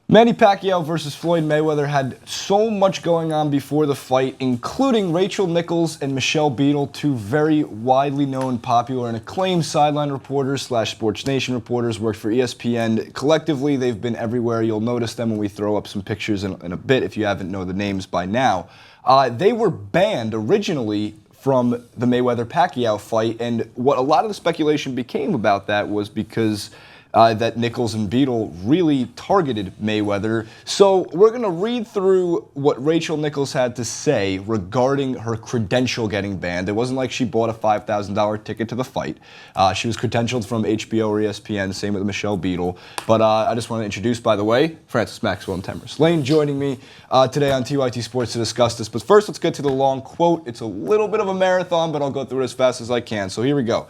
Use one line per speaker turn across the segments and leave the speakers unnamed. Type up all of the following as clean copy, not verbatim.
Manny Pacquiao versus Floyd Mayweather had so much going on before the fight, including Rachel Nichols and Michelle Beadle, two very widely known, popular, and acclaimed sideline reporters / Sports Nation reporters, worked for ESPN. Collectively, they've been everywhere. You'll notice them when we throw up some pictures in a bit, if you haven't know the names by now. They were banned originally from the Mayweather-Pacquiao fight, and what a lot of the speculation became about that was because that Nichols and Beadle really targeted Mayweather. So we're going to read through what Rachel Nichols had to say regarding her credential getting banned. It wasn't like she bought a $5,000 ticket to the fight. She was credentialed from HBO or ESPN, same with Michelle Beadle. But I just want to introduce, by the way, Francis Maxwell and Temris Lane joining me today on TYT Sports to discuss this. But first, let's get to the long quote. It's a little bit of a marathon, but I'll go through it as fast as I can. So here we go.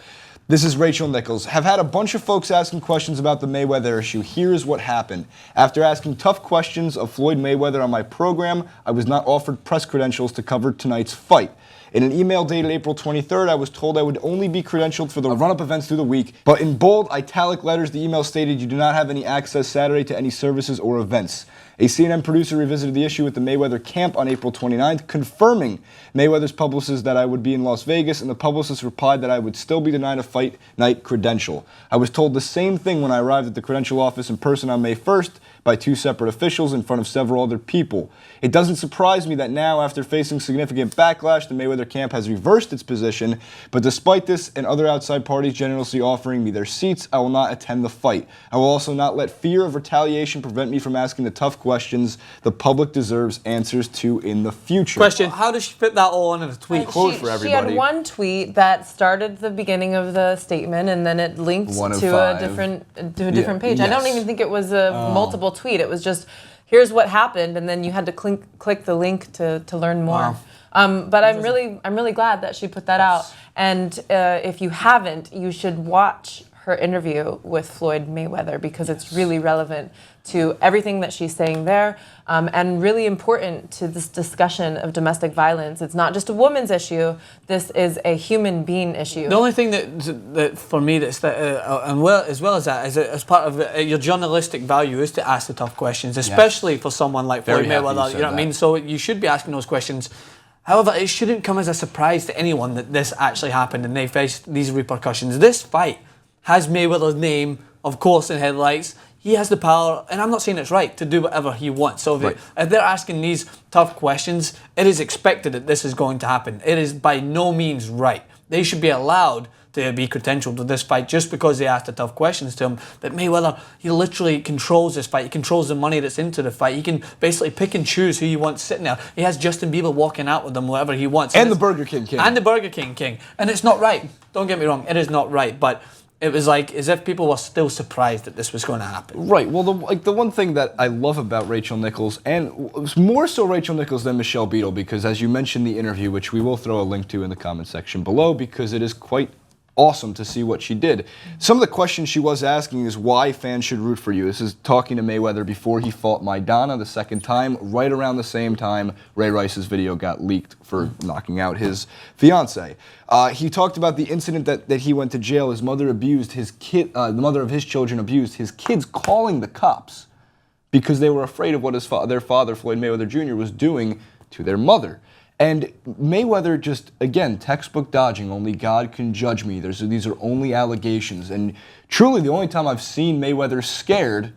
This is Rachel Nichols. Have had a bunch of folks asking questions about the Mayweather issue. Here's what happened. After asking tough questions of Floyd Mayweather on my program, I was not offered press credentials to cover tonight's fight. In an email dated April 23rd, I was told I would only be credentialed for the run-up events through the week, but in bold, italic letters, the email stated you do not have any access Saturday to any services or events. A CNN producer revisited the issue with the Mayweather camp on April 29th, confirming Mayweather's publicist that I would be in Las Vegas, and the publicist replied that I would still be denied a fight night credential. I was told the same thing when I arrived at the credential office in person on May 1st by two separate officials in front of several other people. It doesn't surprise me that now, after facing significant backlash, the Mayweather camp has reversed its position, but despite this and other outside parties generously offering me their seats, I will not attend the fight. I will also not let fear of retaliation prevent me from asking the tough questions the public deserves answers to in the future.
Question, how does she fit that all in a tweet?
Quote for everybody.
She had one tweet that started the beginning of the statement, and then it linked to a different page. Yes. I don't even think it was a multiple tweet. It was just, here's what happened, and then you had to click the link to learn more. Wow. But I'm really glad that she put that out. And if you haven't, you should watch her interview with Floyd Mayweather, because it's really relevant to everything that she's saying there, and really important to this discussion of domestic violence. It's not just a woman's issue. This is a human being issue.
The only thing that for me that's as well as that is as part of your journalistic value is to ask the tough questions, especially for someone like Floyd Mayweather. You know what I mean? So you should be asking those questions. However, it shouldn't come as a surprise to anyone that this actually happened and they faced these repercussions. This fight has Mayweather's name, of course, in headlights. He has the power, and I'm not saying it's right, to do whatever he wants. So if they're asking these tough questions, it is expected that this is going to happen. It is by no means right. They should be allowed to be credentialed to this fight just because they asked the tough questions to him. But Mayweather, he literally controls this fight. He controls the money that's into the fight. He can basically pick and choose who he wants sitting there. He has Justin Bieber walking out with him wherever he wants.
And the Burger King King.
And the Burger King King. And it's not right. Don't get me wrong. It is not right. But it was like as if people were still surprised that this was going to happen.
Right. Well, the one thing that I love about Rachel Nichols, and more so Rachel Nichols than Michelle Beadle, because as you mentioned the interview, which we will throw a link to in the comment section below, because it is quite awesome to see what she did. Some of the questions she was asking is why fans should root for you. This is talking to Mayweather before he fought Maidana the second time, right around the same time Ray Rice's video got leaked for knocking out his fiance. He talked about the incident that he went to jail. His mother abused his kid, the mother of his children abused his kids, calling the cops because they were afraid of what their father, Floyd Mayweather Jr., was doing to their mother. And Mayweather just, again, textbook dodging. Only God can judge me. These are only allegations. And truly, the only time I've seen Mayweather scared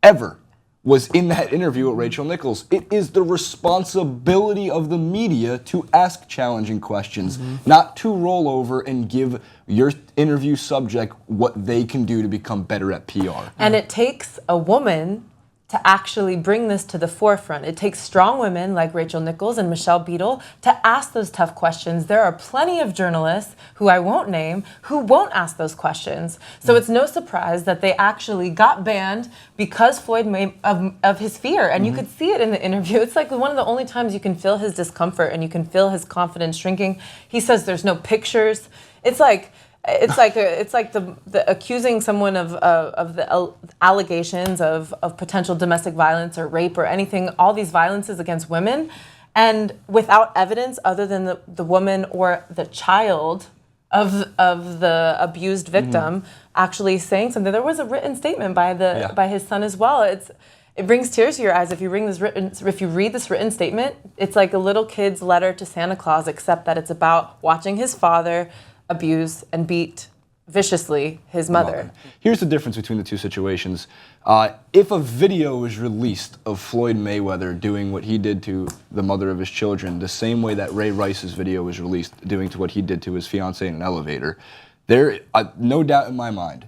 ever was in that interview with Rachel Nichols. It is the responsibility of the media to ask challenging questions, not to roll over and give your interview subject what they can do to become better at PR.
And it takes a woman to actually bring this to the forefront. It takes strong women like Rachel Nichols and Michelle Beadle to ask those tough questions. There are plenty of journalists who I won't name who won't ask those questions. So it's no surprise that they actually got banned because Floyd of his fear. And you could see it in the interview. It's like one of the only times you can feel his discomfort and you can feel his confidence shrinking. He says there's no pictures. It's like the accusing someone of the allegations of potential domestic violence or rape or anything, all these violences against women, and without evidence other than the woman or the child of the abused victim actually saying something. There was a written statement by his son as well. It brings tears to your eyes if you read this written statement. It's like a little kid's letter to Santa Claus, except that it's about watching his father abuse and beat viciously his mother.
Here's the difference between the two situations. If a video is released of Floyd Mayweather doing what he did to the mother of his children, the same way that Ray Rice's video was released doing to what he did to his fiancée in an elevator, there, no doubt in my mind,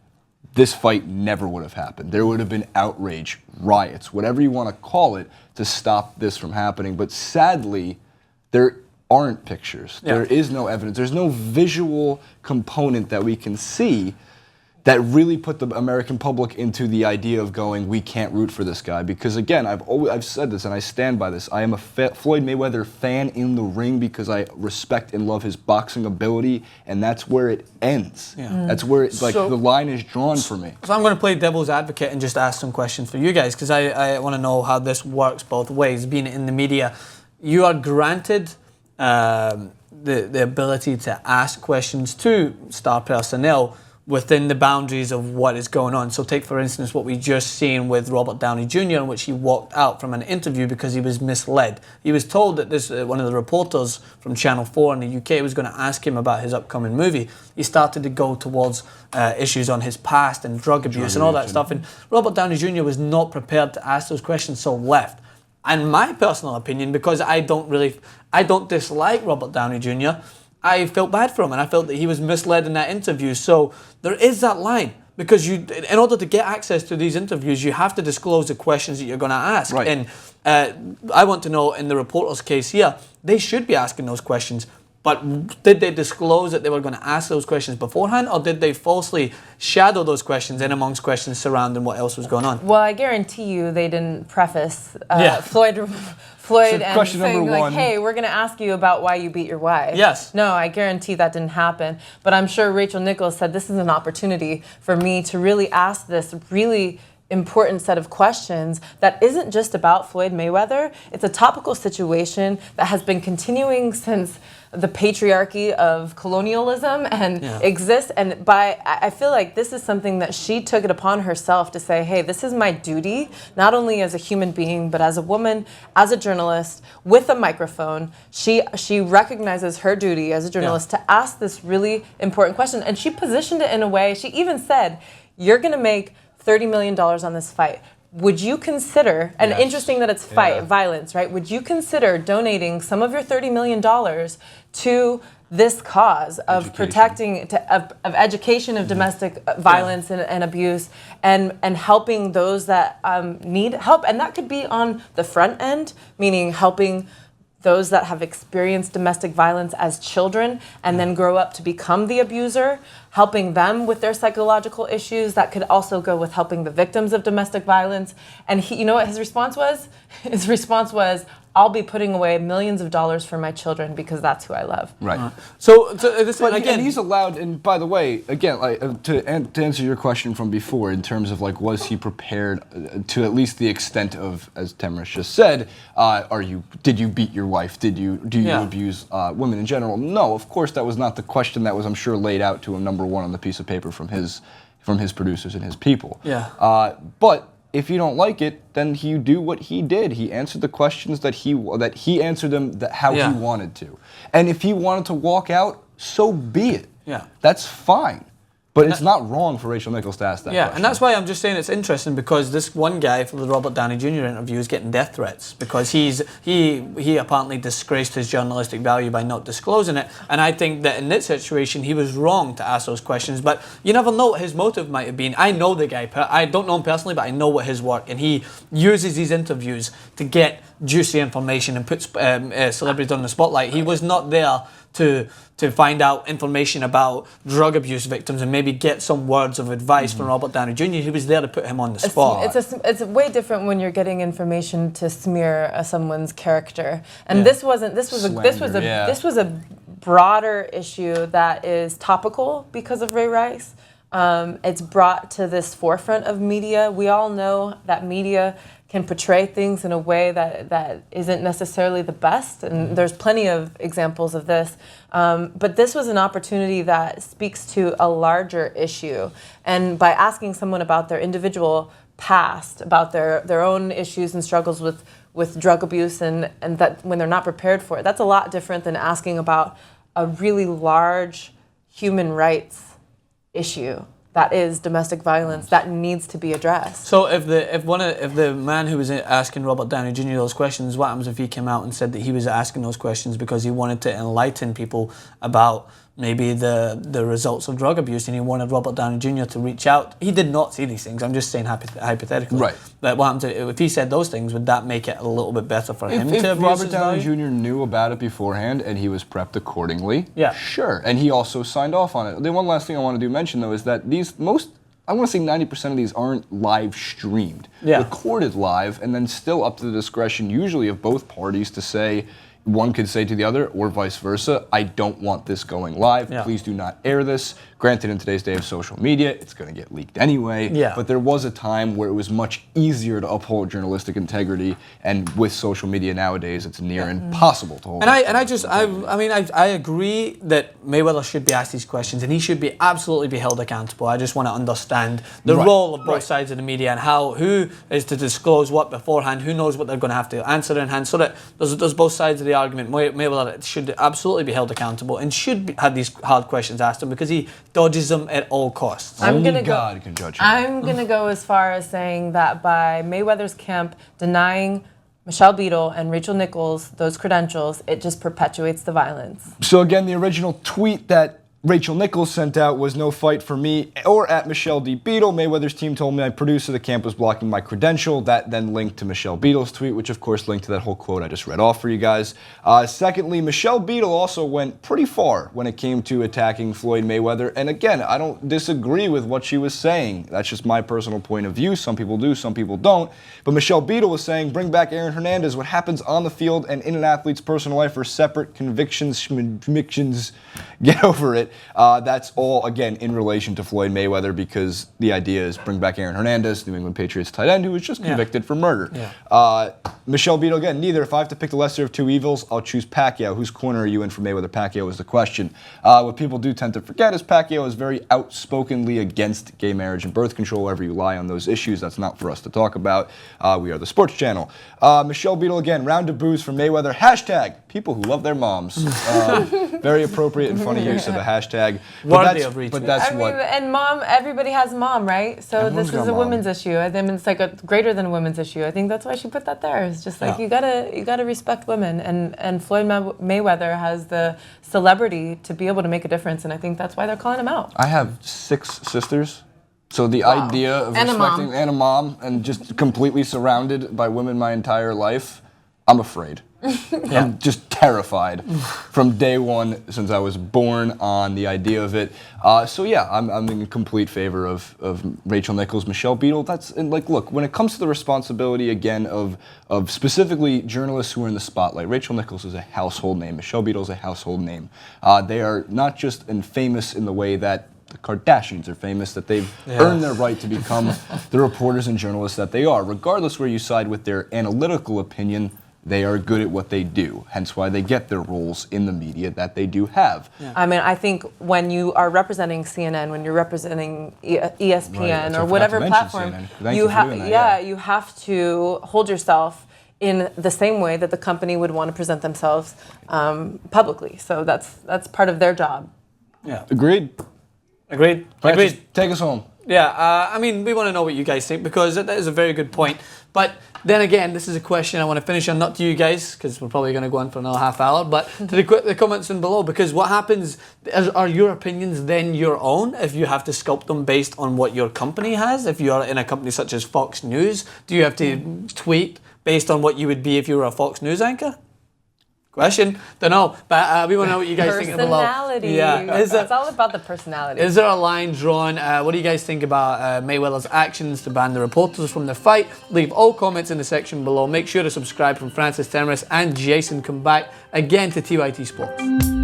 this fight never would have happened. There would have been outrage, riots, whatever you want to call it, to stop this from happening. But sadly, there aren't pictures.
Yeah.
There is no evidence. There's no visual component that we can see that really put the American public into the idea of going, we can't root for this guy. Because again, I've said this and I stand by this. I am a Floyd Mayweather fan in the ring because I respect and love his boxing ability, and that's where it ends. Yeah. That's where it's like the line is drawn for me.
So I'm going to play devil's advocate and just ask some questions for you guys, because I want to know how this works both ways. Being in the media, you are granted the ability to ask questions to star personnel within the boundaries of what is going on. So take, for instance, what we just seen with Robert Downey Jr., in which he walked out from an interview because he was misled. He was told that this one of the reporters from Channel 4 in the UK was going to ask him about his upcoming movie. He started to go towards issues on his past and drug abuse and all that stuff. And Robert Downey Jr. was not prepared to ask those questions, so left. And my personal opinion, because I don't dislike Robert Downey Jr., I felt bad for him, and I felt that he was misled in that interview. So there is that line, because in order to get access to these interviews, you have to disclose the questions that you're going to ask.
Right.
And I want to know, in the reporter's case here, they should be asking those questions. But did they disclose that they were going to ask those questions beforehand, or did they falsely shadow those questions in amongst questions surrounding what else was going on?
Well, I guarantee you they didn't preface Floyd and
question
saying
number one.
like, hey, we're going to ask you about why you beat your wife.
Yes.
No, I guarantee that didn't happen. But I'm sure Rachel Nichols said, this is an opportunity for me to really ask this really important set of questions that isn't just about Floyd Mayweather. It's a topical situation that has been continuing since the patriarchy of colonialism and exists. And I feel like this is something that she took it upon herself to say, hey, this is my duty, not only as a human being, but as a woman, as a journalist, with a microphone. She recognizes her duty as a journalist to ask this really important question. And she positioned it in a way, she even said, you're going to make $30 million on this fight. Would you consider, and interesting that it's violence, right? Would you consider donating some of your $30 million to this cause of protecting, of education of domestic violence and abuse, and helping those that need help? And that could be on the front end, meaning helping those that have experienced domestic violence as children and then grow up to become the abuser, helping them with their psychological issues. That could also go with helping the victims of domestic violence. And he, you know what his response was? His response was, I'll be putting away millions of dollars for my children because that's who I love.
Right.
So this again,
and he's allowed. And by the way, again, to answer your question from before, in terms of like, was he prepared to at least the extent of, as Tamara just said, did you beat your wife? Do you abuse women in general? No, of course that was not the question that was, I'm sure, laid out to him number one on the piece of paper from his producers and his people.
Yeah.
But if you don't like it, then you do what he did. He answered the questions that he answered them how he wanted to. And if he wanted to walk out, so be it.
Yeah.
That's fine. But it's not wrong for Rachel Nichols to ask that question.
And that's why I'm just saying it's interesting, because this one guy for the Robert Downey Jr. interview is getting death threats because he apparently disgraced his journalistic value by not disclosing it. And I think that in this situation, he was wrong to ask those questions. But you never know what his motive might have been. I know the guy. I don't know him personally, but I know what his work. And he uses these interviews to get juicy information and puts celebrities on the spotlight. He was not there to find out information about drug abuse victims and maybe get some words of advice from Robert Downey Jr. He was there to put him on the spot.
It's way different when you're getting information to smear someone's character. And this was a broader issue that is topical because of Ray Rice. It's brought to this forefront of media. We all know that media can portray things in a way that isn't necessarily the best, and there's plenty of examples of this. But this was an opportunity that speaks to a larger issue. And by asking someone about their individual past, about their own issues and struggles with drug abuse, and that when they're not prepared for it, that's a lot different than asking about a really large human rights issue that is domestic violence that needs to be addressed.
So if the man who was asking Robert Downey Jr. those questions, what happens if he came out and said that he was asking those questions because he wanted to enlighten people about maybe the results of drug abuse, and he wanted Robert Downey Jr. to reach out? He did not see these things. I'm just saying hypothetically.
Right.
But what happens if he said those things? Would that make it a little bit better for him to
If
abuse
Robert
his
Downey
value?
Jr. knew about it beforehand and he was prepped accordingly,
Yeah.
sure. And he also signed off on it. The one last thing I want to mention, though, is that I want to say 90% of these aren't live streamed.
Yeah.
Recorded live, and then still up to the discretion usually of both parties to say, one could say to the other, or vice versa, I don't want this going live.
Yeah.
Please do not air this. Granted, in today's day of social media, it's going to get leaked anyway.
Yeah.
But there was a time where it was much easier to uphold journalistic integrity, and with social media nowadays, it's near impossible to hold.
And I agree that Mayweather should be asked these questions, and he should be held accountable. I just want to understand the role of both sides of the media and who is to disclose what beforehand, who knows what they're going to have to answer in hand, so that there's both sides of the argument. Mayweather should absolutely be held accountable and should have these hard questions asked him, because he dodges them at all costs.
Only God can judge him.
I'm going to go as far as saying that by Mayweather's camp denying Michelle Beadle and Rachel Nichols those credentials, it just perpetuates the violence.
So again, the original tweet that Rachel Nichols sent out was "No fight for me," or at Michelle D. Beadle. Mayweather's team told me my producer, the camp, was blocking my credential. That then linked to Michelle Beadle's tweet, which of course linked to that whole quote I just read off for you guys. Secondly, Michelle Beadle also went pretty far when it came to attacking Floyd Mayweather. And again, I don't disagree with what she was saying. That's just my personal point of view. Some people do, some people don't. But Michelle Beadle was saying, bring back Aaron Hernandez. What happens on the field and in an athlete's personal life are separate convictions. Get over it. That's all, again, in relation to Floyd Mayweather, because the idea is bring back Aaron Hernandez, New England Patriots tight end, who was just convicted for murder.
Yeah.
Michelle Beadle, again, neither. If I have to pick the lesser of two evils, I'll choose Pacquiao. Whose corner are you in for Mayweather? Pacquiao is the question. What people do tend to forget is Pacquiao is very outspokenly against gay marriage and birth control. Wherever you lie on those issues, that's not for us to talk about. We are the sports channel. Michelle Beadle, again, round of boos for Mayweather. Hashtag people who love their moms. Very appropriate and funny use of a hashtag.
Worthy of retweet.
But that's
And mom, everybody has mom, right? So
Everyone's
this is
got
a
mom.
women's issue. I think it's like a greater than a women's issue. I think that's why she put that there. It's just like you gotta respect women, and Floyd Mayweather has the celebrity to be able to make a difference, and I think that's why they're calling him out.
I have 6 sisters. So the idea of
And a
respecting
mom.
and a mom and just completely surrounded by women my entire life, I'm afraid. I'm just terrified from day one since I was born on the idea of it. So yeah, I'm in complete favor of Rachel Nichols, Michelle Beadle. Look, when it comes to the responsibility again of specifically journalists who are in the spotlight, Rachel Nichols is a household name. Michelle Beadle is a household name. They are not just famous in the way that the Kardashians are famous, that they've earned their right to become the reporters and journalists that they are. Regardless where you side with their analytical opinion, they are good at what they do, hence why they get their roles in the media that they do have.
Yeah. I mean, I think when you are representing CNN, when you're representing ESPN or whatever platform, you have to hold yourself in the same way that the company would want to present themselves publicly. So that's part of their job.
Yeah.
Agreed.
Agreed.
Francis, take us home.
Yeah, I mean, we want to know what you guys think, because that is a very good point. But then again, this is a question I want to finish on, not to you guys, because we're probably going to go on for another half hour, but to the comments in below, because what happens, are your opinions then your own if you have to sculpt them based on what your company has? If you're in a company such as Fox News, do you have to tweet based on what you would be if you were a Fox News anchor? Question, don't know, but we want to know what you guys think below.
Personality.
Yeah,
It's all about the personality.
Is there a line drawn? What do you guys think about Mayweather's actions to ban the reporters from the fight? Leave all comments in the section below. Make sure to subscribe from Francis Temeris and Jason. Come back again to TYT Sports.